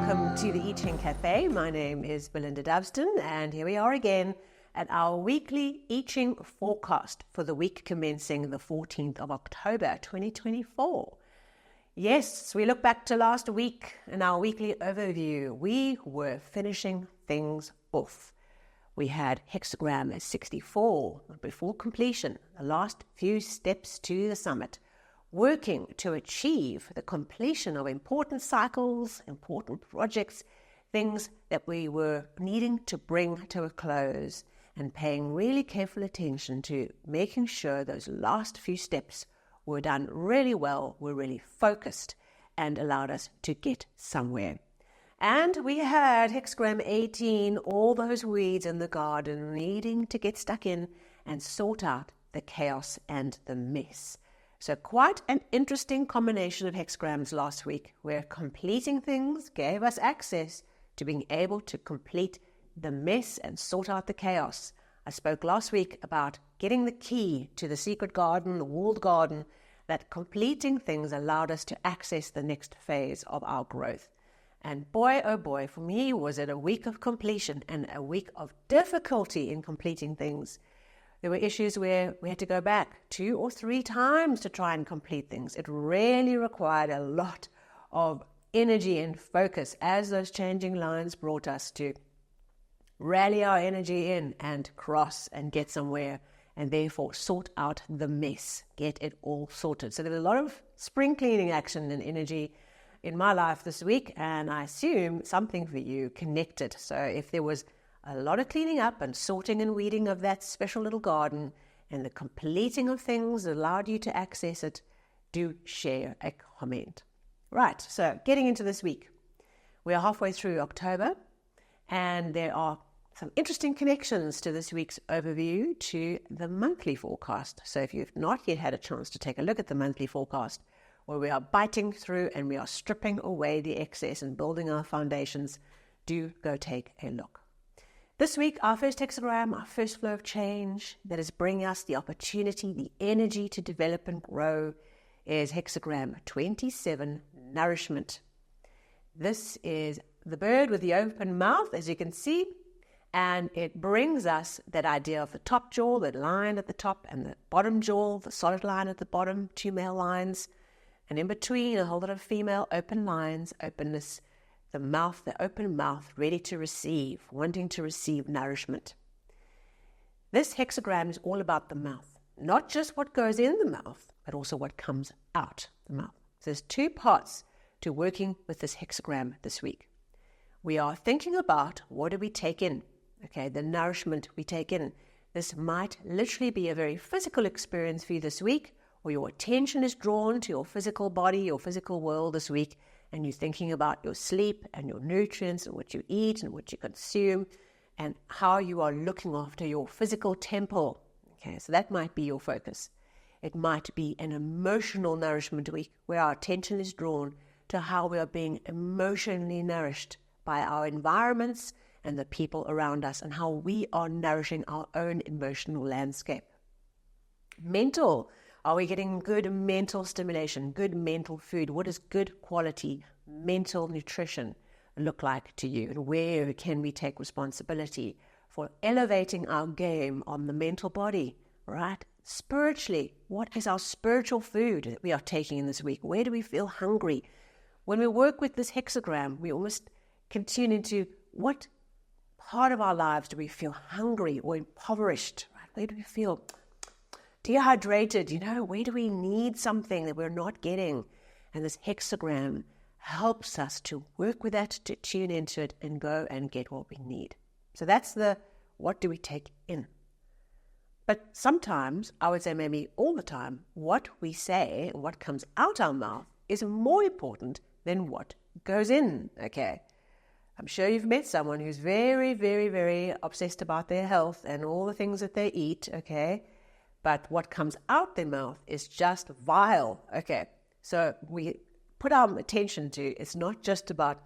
welcome to the I Ching Cafe. My name is Belinda Doveston, and here we are again at our weekly I Ching Forecast for the week commencing the 14th of October 2024. Yes, we look back to last week in our weekly overview. We were finishing things off. We had Hexagram at 64 before completion, the last few steps to the summit, working to achieve the completion of important cycles, important projects, things that we were needing to bring to a close, and paying really careful attention to making sure those last few steps were done really well, were really focused, and allowed us to get somewhere. And we had Hexagram 18, all those weeds in the garden needing to get stuck in and sort out the chaos and the mess. So quite an interesting combination of hexagrams last week, where completing things gave us access to being able to complete the mess and sort out the chaos. I spoke last week about getting the key to the secret garden, the walled garden, that completing things allowed us to access the next phase of our growth. And boy, oh boy, for me, was it a week of completion and a week of difficulty in completing things. There were issues where we had to go back 2 or 3 times to try and complete things. It really required a lot of energy and focus as those changing lines brought us to rally our energy in and cross and get somewhere, and therefore sort out the mess, get it all sorted. So there was a lot of spring cleaning action and energy in my life this week, and I assume something for you connected. So if there was a lot of cleaning up and sorting and weeding of that special little garden, and the completing of things allowed you to access it, do share a comment. Right, so getting into this week. We are halfway through October, and there are some interesting connections to this week's overview to the monthly forecast. So if you've not yet had a chance to take a look at the monthly forecast, where we are biting through and we are stripping away the excess and building our foundations, do go take a look. This week, our first hexagram, our first flow of change that is bringing us the opportunity, the energy to develop and grow, is hexagram 27, Nourishment. This is the bird with the open mouth, as you can see, and it brings us that idea of the top jaw, that line at the top, and the bottom jaw, the solid line at the bottom, 2 male lines, and in between a whole lot of female open lines, openness, the mouth, the open mouth, ready to receive, wanting to receive nourishment. This hexagram is all about the mouth, not just what goes in the mouth, but also what comes out the mouth. So there's 2 parts to working with this hexagram this week. We are thinking about what do we take in, okay, the nourishment we take in. This might literally be a very physical experience for you this week, or your attention is drawn to your physical body, your physical world this week, and you're thinking about your sleep and your nutrients and what you eat and what you consume and how you are looking after your physical temple. Okay, so that might be your focus. It might be an emotional nourishment week where our attention is drawn to how we are being emotionally nourished by our environments and the people around us, and how we are nourishing our own emotional landscape. Mental. Are we getting good mental stimulation, good mental food? What does good quality mental nutrition look like to you? And where can we take responsibility for elevating our game on the mental body, right? Spiritually, what is our spiritual food that we are taking in this week? Where do we feel hungry? When we work with this hexagram, we almost can tune into what part of our lives do we feel hungry or impoverished, right? Where do we feel dehydrated? Where do we need something that we're not getting? And this hexagram helps us to work with that, to tune into it and go and get what we need. So that's the what do we take in. But sometimes, I would say maybe all the time, what we say and what comes out our mouth is more important than what goes in, okay? I'm sure you've met someone who's very, very, very obsessed about their health and all the things that they eat, okay? But what comes out their mouth is just vile, okay? So we put our attention to, it's not just about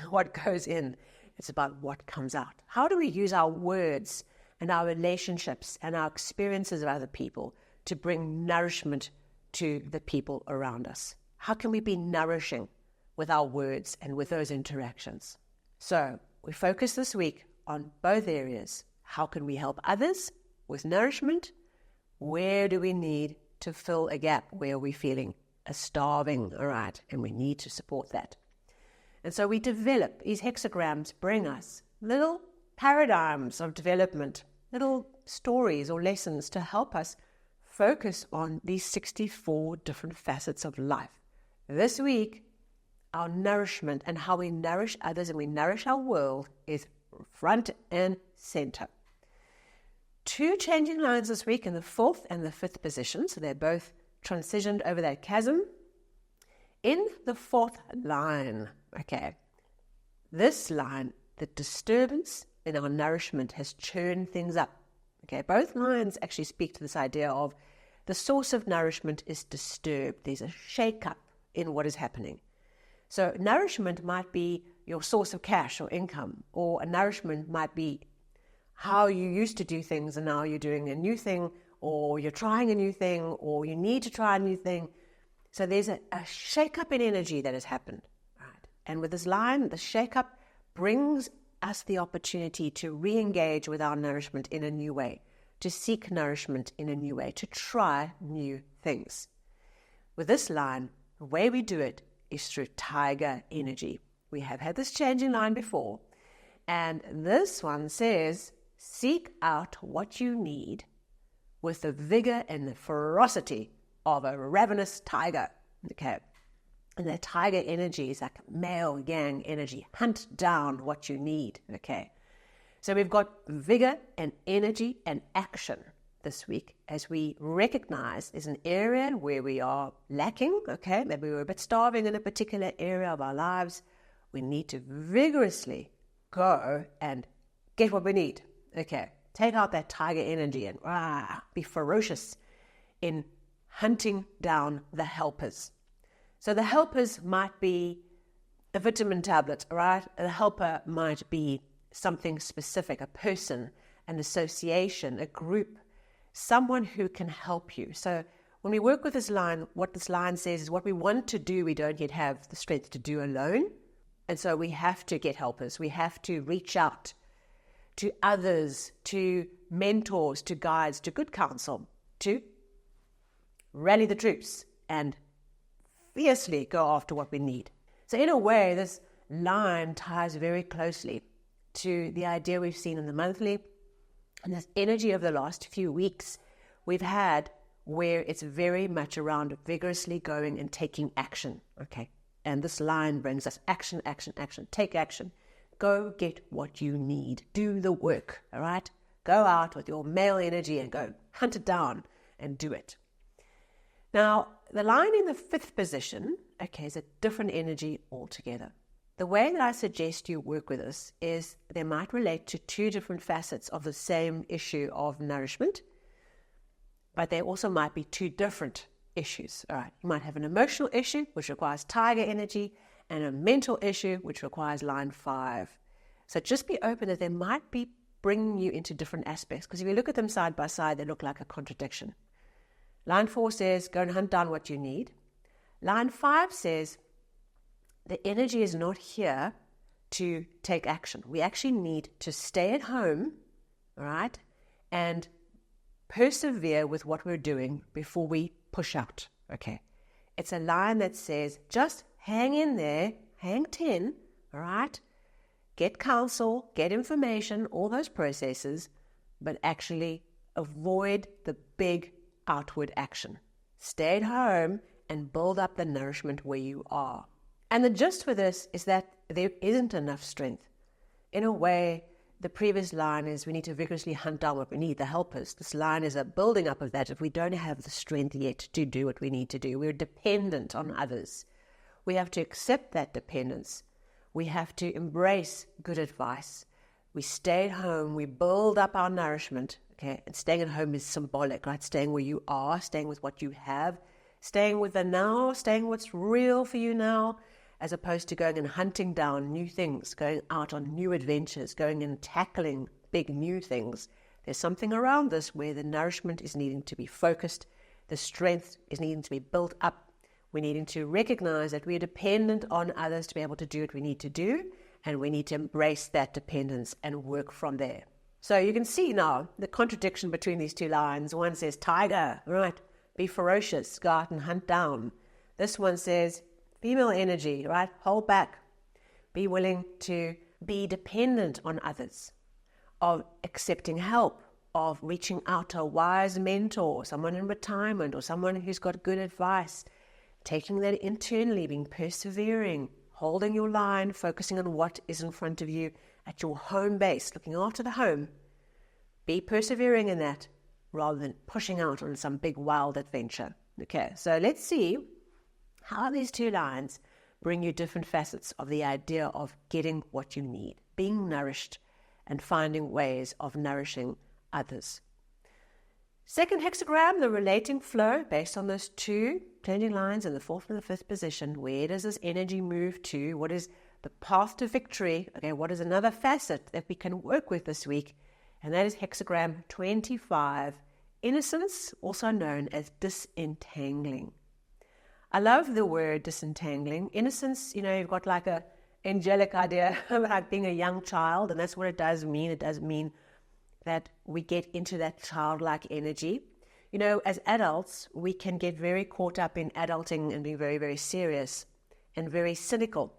what goes in, it's about what comes out. How do we use our words and our relationships and our experiences of other people to bring nourishment to the people around us? How can we be nourishing with our words and with those interactions. So we focus this week on both areas. How can we help others with nourishment? Where do we need to fill a gap where we're feeling starving, all right, and we need to support that. And so we develop, these hexagrams bring us little paradigms of development, little stories or lessons to help us focus on these 64 different facets of life. This week, our nourishment and how we nourish others and we nourish our world is front and center. 2 changing lines this week in the 4th and the 5th position, so they're both transitioned over that chasm. In the 4th line, okay, this line, the disturbance in our nourishment has churned things up. Okay, both lines actually speak to this idea of the source of nourishment is disturbed. There's a shake-up in what is happening. So nourishment might be your source of cash or income, or a nourishment might be how you used to do things and now you're doing a new thing, or you're trying a new thing, or you need to try a new thing. So there's a shake-up in energy that has happened. Right? And with this line, the shake-up brings us the opportunity to re-engage with our nourishment in a new way, to seek nourishment in a new way, to try new things. With this line, the way we do it is through tiger energy. We have had this changing line before, and this one says, seek out what you need with the vigor and the ferocity of a ravenous tiger. Okay. And that tiger energy is like male yang energy. Hunt down what you need. Okay. So we've got vigor and energy and action this week as we recognize there's an area where we are lacking. Okay. Maybe we're a bit starving in a particular area of our lives. We need to vigorously go and get what we need. Okay. Take out that tiger energy and be ferocious in hunting down the helpers. So the helpers might be a vitamin tablet, right? A helper might be something specific, a person, an association, a group, someone who can help you. So when we work with this line, what this line says is what we want to do, we don't yet have the strength to do alone. And so we have to get helpers. We have to reach out to others, to mentors, to guides, to good counsel, to rally the troops and fiercely go after what we need. So in a way, this line ties very closely to the idea we've seen in the monthly and this energy of the last few weeks we've had where it's very much around vigorously going and taking action. Okay. And this line brings us action, action, action. Take action. Go get what you need. Do the work. All right. Go out with your male energy and go hunt it down and do it. Now, the line in the 5th position, okay, is a different energy altogether. The way that I suggest you work with this is they might relate to 2 different facets of the same issue of nourishment, but they also might be 2 different issues. All right, you might have an emotional issue, which requires tiger energy, and a mental issue, which requires line 5. So just be open that they might be bringing you into different aspects, because if you look at them side by side, they look like a contradiction. Line 4 says, go and hunt down what you need. Line 5 says, the energy is not here to take action. We actually need to stay at home, all right, and persevere with what we're doing before we push out, okay? It's a line that says, just hang in there, hang 10, all right? Get counsel, get information, all those processes, but actually avoid the big outward action. Stay at home and build up the nourishment where you are. And the gist for this is that there isn't enough strength. In a way, the previous line is we need to vigorously hunt down what we need, the helpers. This line is a building up of that. If we don't have the strength yet to do what we need to do, we're dependent on others. We have to accept that dependence. We have to embrace good advice. We stay at home, we build up our nourishment. Okay, and staying at home is symbolic, right? Staying where you are, staying with what you have, staying with the now, staying what's real for you now, as opposed to going and hunting down new things, going out on new adventures, going and tackling big new things. There's something around this where the nourishment is needing to be focused, the strength is needing to be built up. We're needing to recognize that we're dependent on others to be able to do what we need to do, and we need to embrace that dependence and work from there. So you can see now the contradiction between these two lines. One says, tiger, right? Be ferocious, go out and hunt down. This one says, female energy, right? Hold back. Be willing to be dependent on others, of accepting help, of reaching out to a wise mentor, someone in retirement or someone who's got good advice, taking that internally, being persevering, holding your line, focusing on what is in front of you at your home base, looking after the home. Be persevering in that rather than pushing out on some big wild adventure. Okay, so let's see how these two lines bring you different facets of the idea of getting what you need, being nourished, and finding ways of nourishing others. Second hexagram, the relating flow, based on those two changing lines in the fourth and the fifth position. Where does this energy move to? What is the path to victory? Okay, what is another facet that we can work with this week? And that is hexagram 25, Innocence, also known as disentangling. I love the word disentangling. Innocence, you've got like a angelic idea of like being a young child, and that's what it does mean. It does mean that we get into that childlike energy. As adults, we can get very caught up in adulting and be very, very serious and very cynical.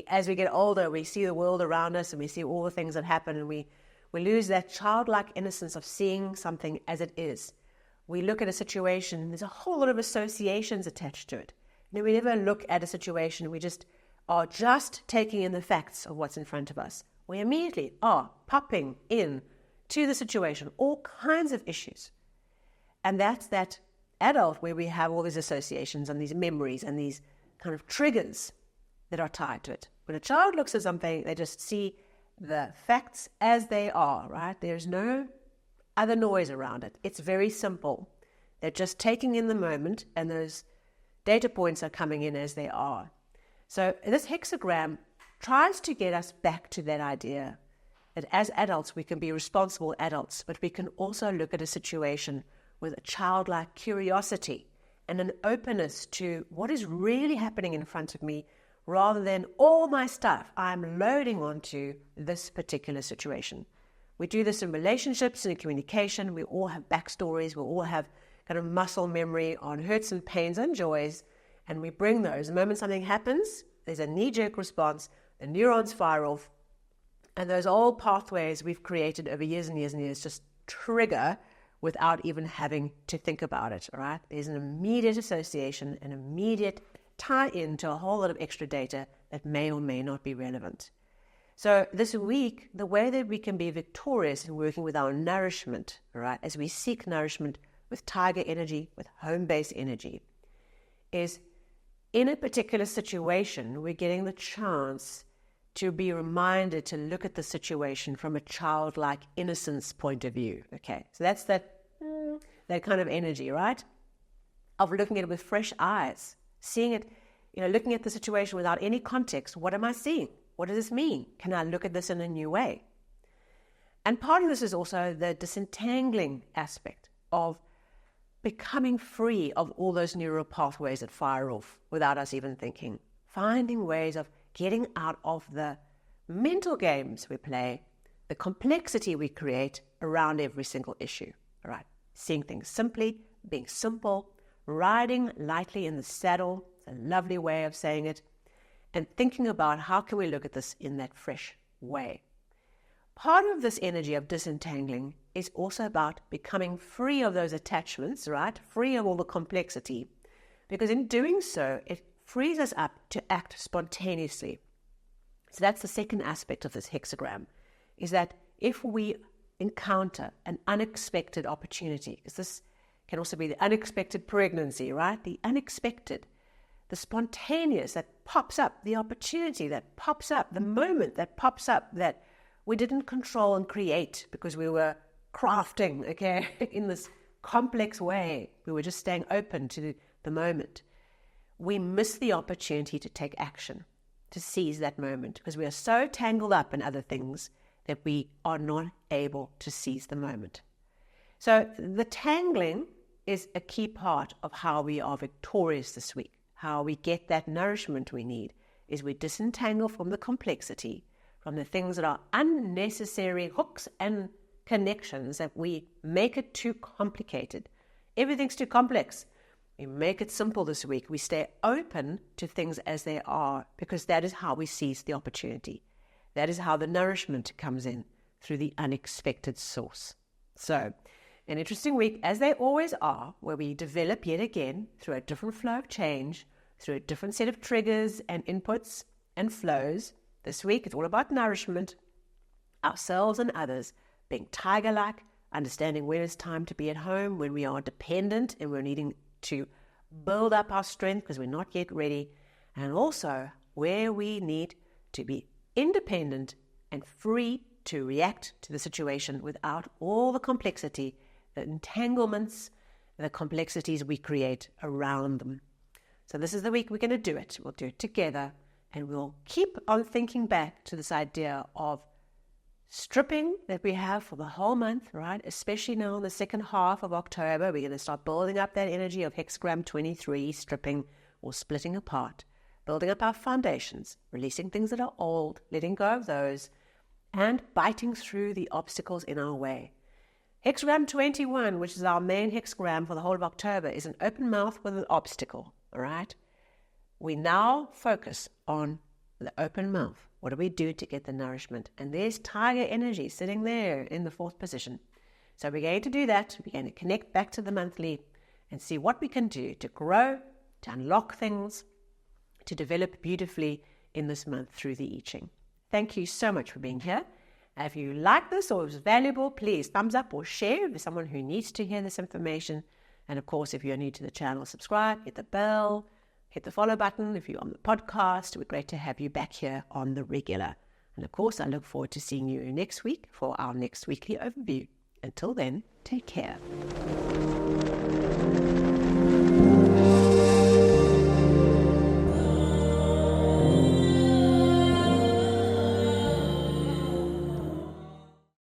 As we get older, we see the world around us and we see all the things that happen, and we lose that childlike innocence of seeing something as it is. We look at a situation, there's a whole lot of associations attached to it. We never look at a situation, we just are just taking in the facts of what's in front of us. We immediately are popping in to the situation, all kinds of issues. And that's that adult where we have all these associations and these memories and these kind of triggers that are tied to it. When a child looks at something, they just see the facts as they are, right? There's no other noise around it. It's very simple. They're just taking in the moment, and those data points are coming in as they are. So this hexagram tries to get us back to that idea that as adults, we can be responsible adults, but we can also look at a situation with a childlike curiosity and an openness to what is really happening in front of me, rather than all my stuff I'm loading onto this particular situation. We do this in relationships and in communication. We all have backstories. We all have kind of muscle memory on hurts and pains and joys, and we bring those. The moment something happens, there's a knee-jerk response, the neurons fire off, and those old pathways we've created over years and years and years just trigger without even having to think about it, all right? There's an immediate association, an immediate tie-in to a whole lot of extra data that may or may not be relevant. So this week, the way that we can be victorious in working with our nourishment, all right, as we seek nourishment with tiger energy, with home-based energy, is in a particular situation, we're getting the chance to be reminded to look at the situation from a childlike innocence point of view. Okay, so that's that kind of energy, right? Of looking at it with fresh eyes, seeing it, looking at the situation without any context. What am I seeing? What does this mean? Can I look at this in a new way? And part of this is also the disentangling aspect of becoming free of all those neural pathways that fire off without us even thinking. Finding ways of getting out of the mental games we play, the complexity we create around every single issue. All right, seeing things simply, being simple, riding lightly in the saddle, it's a lovely way of saying it, and thinking about how can we look at this in that fresh way. Part of this energy of disentangling is also about becoming free of those attachments, right? Free of all the complexity, because in doing so, it frees us up to act spontaneously. So that's the second aspect of this hexagram, is that if we encounter an unexpected opportunity, because this can also be the unexpected pregnancy, right? The unexpected, the spontaneous that pops up, the opportunity that pops up, the moment that pops up that we didn't control and create because we were crafting, okay, in this complex way. We were just staying open to the moment. We miss the opportunity to take action, to seize that moment, because we are so tangled up in other things that we are not able to seize the moment. So the tangling is a key part of how we are victorious this week, how we get that nourishment we need, is we disentangle from the complexity, from the things that are unnecessary hooks and connections that we make it too complicated. Everything's too complex. We make it simple this week. We stay open to things as they are, because that is how we seize the opportunity. That is how the nourishment comes in, through the unexpected source. So, an interesting week, as they always are, where we develop yet again through a different flow of change, through a different set of triggers and inputs and flows. This week, it's all about nourishment, ourselves and others, being tiger-like, understanding when it's time to be at home, when we are dependent and we're needing to build up our strength because we're not yet ready, and also where we need to be independent and free to react to the situation without all the complexity, the entanglements, the complexities we create around them. So this is the week we're going to do it. We'll do it together, and we'll keep on thinking back to this idea of stripping that we have for the whole month, right? Especially now in the second half of October, we're going to start building up that energy of Hexagram 23, stripping or splitting apart, building up our foundations, releasing things that are old, letting go of those, and biting through the obstacles in our way. Hexagram 21, which is our main hexagram for the whole of October, is an open mouth with an obstacle, all right? We now focus on the open mouth. What do we do to get the nourishment? And there's tiger energy sitting there in the 4th position. So we're going to do that. We're going to connect back to the monthly and see what we can do to grow, to unlock things, to develop beautifully in this month through the I Ching. Thank you so much for being here. If you like this or it was valuable, please thumbs up or share with someone who needs to hear this information. And of course, if you're new to the channel, subscribe, hit the bell, hit the follow button. If you're on the podcast, it would be great to have you back here on the regular. And of course, I look forward to seeing you next week for our next weekly overview. Until then, take care.